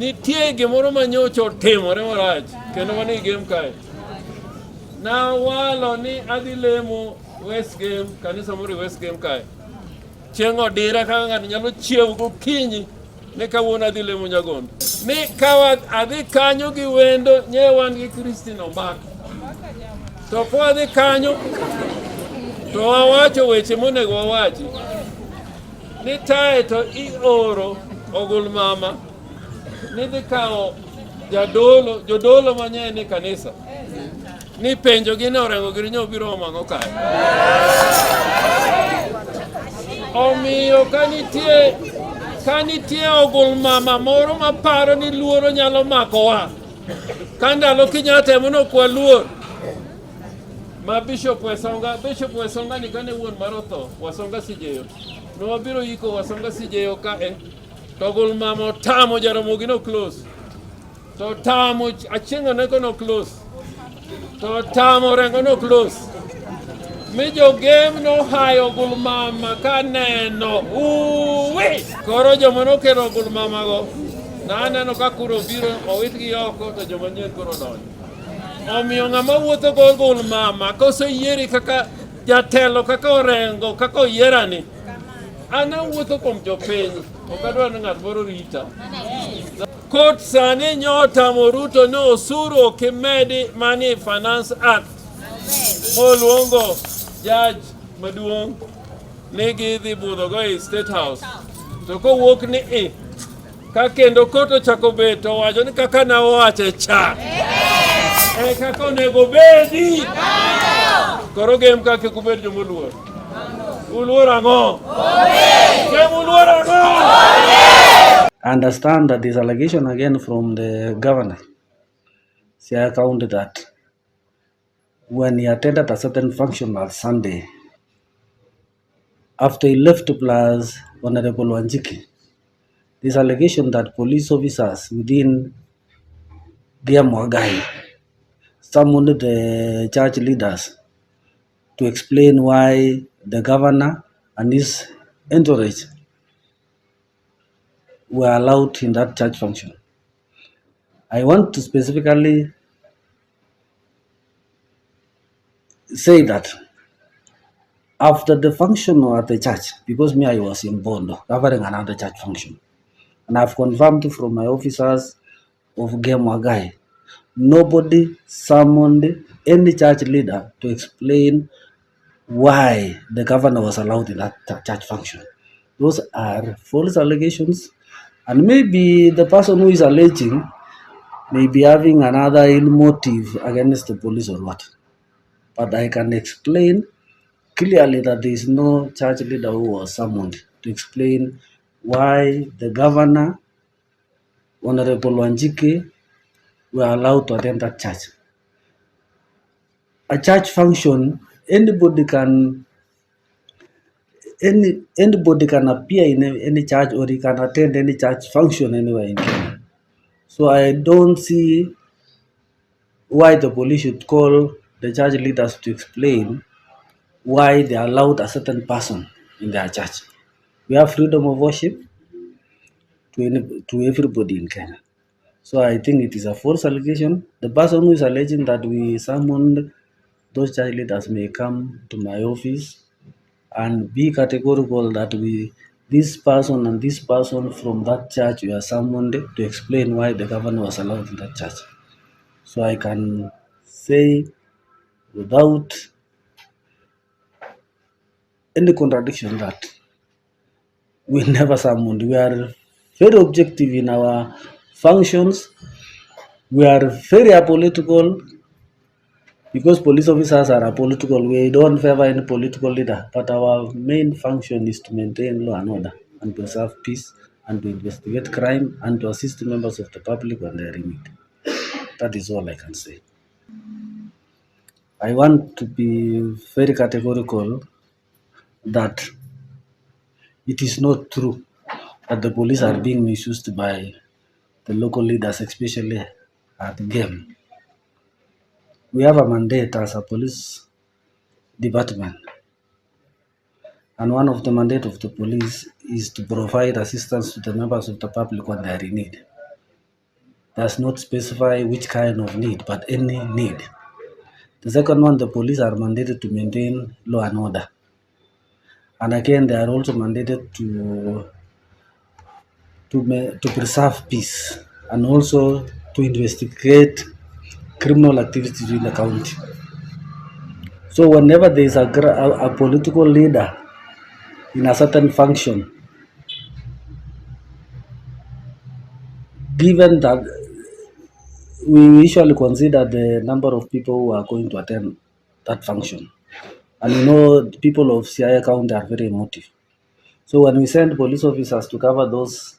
nitie gimoro manyocha otimore marach kendo mani game kae. Na walo ni adhi lemo West Game, kanisa moro West Game kae. Chieng' odira kaka ng'ato nyalo chiewo gokinyi ni kawuono adhi lemo Nyagondo. Ni ka adhi kanyo gi wendo nye wan gi Christine Ombaka. To ka adhi kanyo to wawacho weche monego wawachi. Ni tae to ioro ogul mama ni dhi kawo jodolo manyien ni kanisa. Ni penjo gi ne Orengo gi nyo biro mango kae. Omiyo kanitie ogul mama moro maparo ni luoro nyalo makowa. Kandalo Kenyatta mono kwa luor. Ma Bishop Wesonga ni kane wuon marotho Wasonga Sijeyo. No wabiro yiko Wasonga Sijeyo kae. To ogul mama tamo Jaramogi no close. To tamo Achengo neko no close. To tamo Orengo no close. Mijo game no hayo ogul mama kaneno. Uwi! Koro jomono kero ogul mama go. Na aneno ka kuro biro owitgi oko to jomanyien koro donjo. Omiyo ng'ama wuotho go ogul mama koseyieri kaka jatelo kaka Orengo kaka oyierani. Ana wuotho kuom jopiny. Ok adwar ni ng'at moro rita. Kot sani nyotamo Ruto no osuru okimedi mani Finance Act. Moluongo judge maduong' ni gidhi budho go e State House. To kowuok ni ka kendo kot ochako bet to wacho ni kaka na owache cha. Kaka onego bedi. Koro game kaka kubed jomoluor. Uluor ang'o? Uluor ang'o? I understand that this allegation again from the governor, Siaya County, that when he attended a certain function on Sunday, after he left plus Honorable Wanjiki, this allegation that police officers within Diamwagai summoned the church leaders to explain why the governor and his entourage were allowed in that church function. I want to specifically say that after the function at the church, because me, I was in Bondo covering another church function, and I've confirmed from my officers of Gemwagai, nobody summoned any church leader to explain why the governor was allowed in that church function. Those are false allegations, and maybe the person who is alleging may be having another ill motive against the police or what. But I can explain clearly that there is no church leader who was summoned to explain why the governor, Honorable Wanjiki, were allowed to attend that church. A church function, anybody can appear in any church, or he can attend any church function anywhere in Kenya. So I don't see why the police should call the church leaders to explain why they allowed a certain person in their church. We have freedom of worship to everybody in Kenya. So I think it is a false allegation. The person who is alleging that we summoned those church leaders may come to my office and be categorical that this person and this person from that church were summoned to explain why the governor was allowed in that church. So I can say without any contradiction that we never summoned. We are very objective in our functions. We are very apolitical because police officers are apolitical. We don't favor any political leader, but our main function is to maintain law and order and to serve peace and to investigate crime and to assist members of the public when they are in need. That is all I can say. I want to be very categorical that it is not true that the police are being misused by the local leaders, especially at the game. We have a mandate as a police department, and one of the mandate of the police is to provide assistance to the members of the public when they are in need. does not specify which kind of need, but any need. The second one, the police are mandated to maintain law and order. And again, they are also mandated to preserve peace and also to investigate criminal activities in the county. So whenever there is a political leader in a certain function, given that we usually consider the number of people who are going to attend that function. And the people of Siaya County are very emotive. So when we send police officers to cover those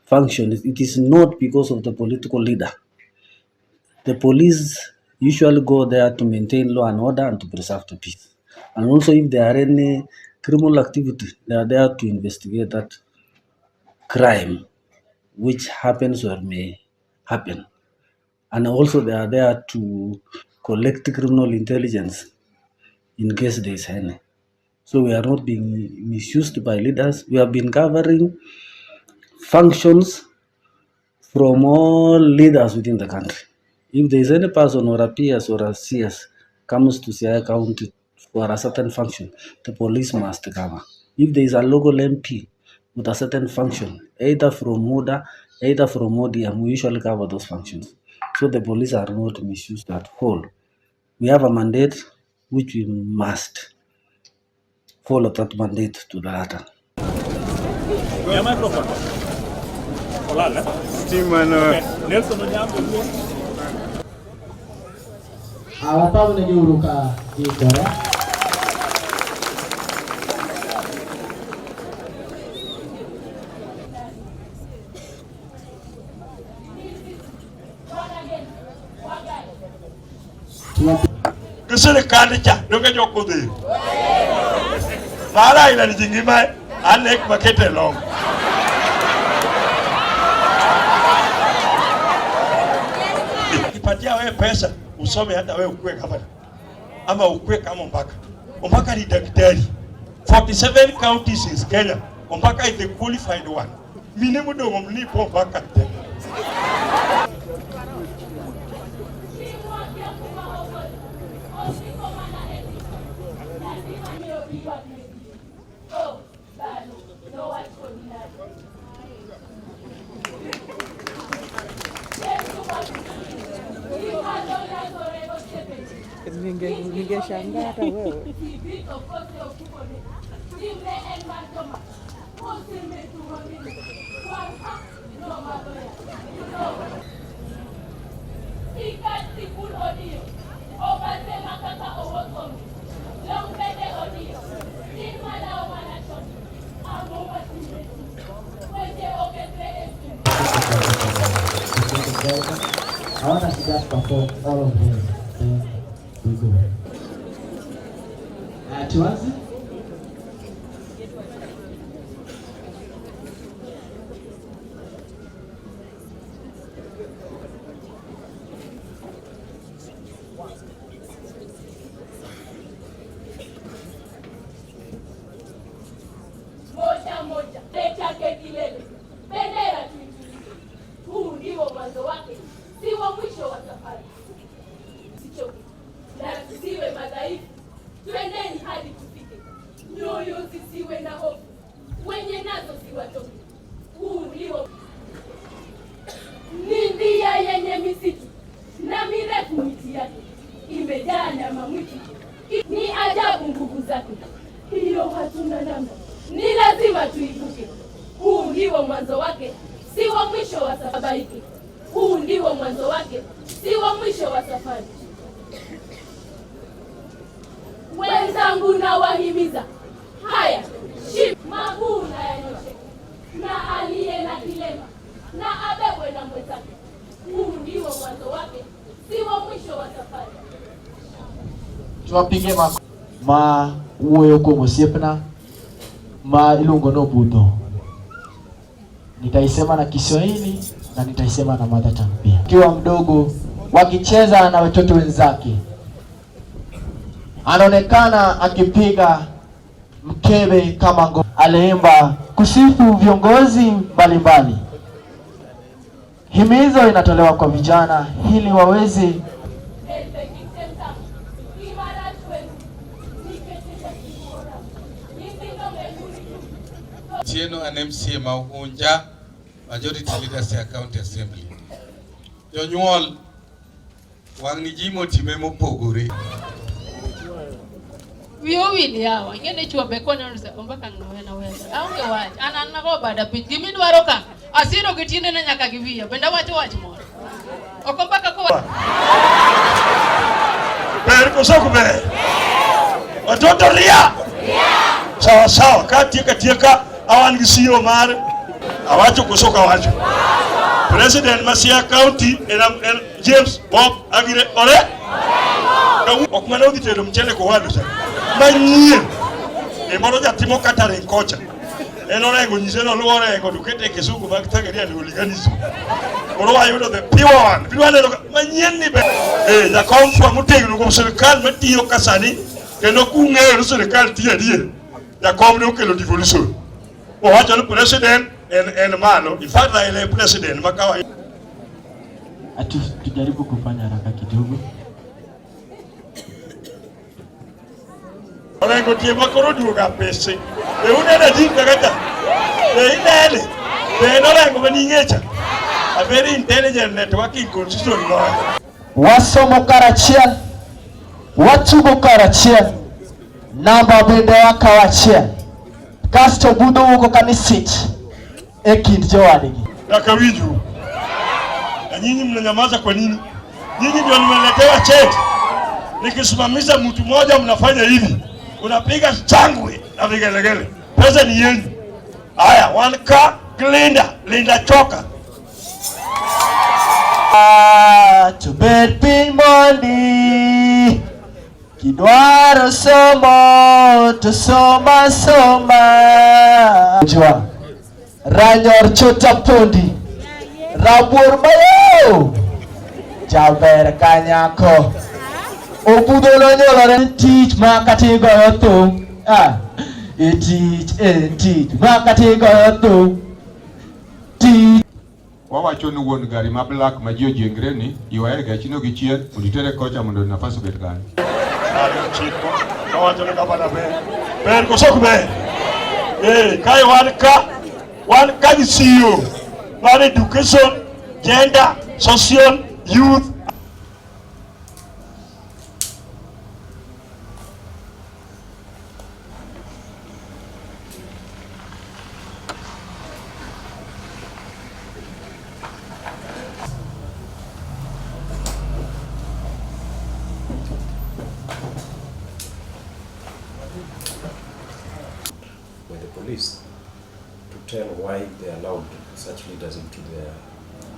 functions, it is not because of the political leader. The police usually go there to maintain law and order and to preserve the peace. And also if there are any criminal activity, they are there to investigate that crime which happens or may happen. And also they are there to collect criminal intelligence in case there is any. So we are not being misused by leaders. We have been covering functions from all leaders within the country. If there is any person or a PS or a CS comes to Siaya County for a certain function, the police must cover. If there is a local MP with a certain function, either from MUDA, either from ODM, we usually cover those functions. So the police are not misused at all. We have a mandate which we must follow that mandate to the letter. Serikali cha doge jokudhi mara ina nijingima anek makete long kipatia wewe pesa usome hata wewe ukue gavana ama ukue kama mpaka ni daktari 47 counties in Kenya mpaka is the qualified one mimi mdomo mlipo mpaka Ningeshangaa hata wewe. I want us to just perform all of them. Then we go. Tuanze. Moja chake kilele bendera tuitulize. Huu ndio mwanzo wake, siwo mwisho wa safari. Sichoke na tusiwe madhaifu, twendeni hadi tufike. Nyoyo zisiwe na hofu, wenye nazo siwatoke. Huu ndio ni ndia yenye misitu na mirefu miti yake, imejaa nyama mwitu, ni ajabu nguvu zake. Hiyo hatuna namna, ni lazima tuibuke. Huu ndio mwanzo wake, si wa mwisho wa safari. Huu ndio mwanzo wake, si wa mwisho wa safari. Wenzangu na wahimiza, haya maguu na yanyoshe, na aliye na kilema na abebwe na mwenzake. Huu ndio mwanzo wake, si wa mwisho wa safari. Tuwapige ma uoyo kwa mosiepna ma ilungo no budo. Nitaisema na Kiswahili na nitaisema na mother tongue pia. Kiwa mdogo wakicheza na watoto wenzake, anaonekana akipiga mkebe kama aliimba kusifu viongozi mbalimbali. Himizo inatolewa kwa vijana ili waweze Tieno an MCA Maunja, majority leaders ya county assembly. Jonyuol wang ni jimo time mopogore. Wiyo wili yawa, ngene chuo be konyo nse ombaka ngwena wenda. Aonge wach, an nago bada piny. Gimi dwaro ka asiro gitine na nyaka giwiyo. Benda wacho wach moro. Okombaka ko. Ber kosoko be. Watoto ria. Sawa sawa, tieka awan gisiyo mar awacho kusoka wacho. President Siaya County en James Bob Agire Orengo. Ok mano gitero mchele ko wadu sa. Manyien. E moro jatimo katare kocha. En Orengo nyiseno luo Orengo dukete kisugu mag tageria ni hooliganism. Oro wayudo the pure one. Bidwane manyien ni be. Ja komfwa mutegno ko sirkal matiyo kasani kendo kung'eyo sirkal tiyo adier. Ja kom ne okelo devolution. Wacho ni president en malo. In fact ile president makawa. Tujaribu kufanya haraka kidogo. Orengo tie makoro duoga pese. E unena jinga kata. E inene. E Orengo maningecha. A very intelligent networking constitution lawyer. Wasomo karachiel, watugo karachiel, namba bende wakawachiel. Kasto budho wuoko kanisich e kind jowadgi. Nakawiju. Na nyinyi mnanyamaza kwa nini? Nyinyi ndio mmeletewa cheti. Nikisimamisha mtu mmoja mnafanya hivi. Unapiga changwe na vigelegele. Pesa ni yenu. Haya, wanka Linda choka. To bed pin mondi kidwaro somo to soma jwa ranyor chota pondi rabuor mayo jaber kanyako obudo no nyolore tich makatigo yoto tich makatigo yoto Wawacho ni wuon gari ma black ma jio jengre ni iwae gachino gi chien ulitere kocha mondo nafasi bet gani. Wawacho ni gavana ber kosok be. Kai wan ka gi CEO mar education, gender, social, youth. By the police to tell why they allowed such leaders into their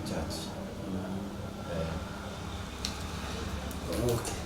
church. Okay.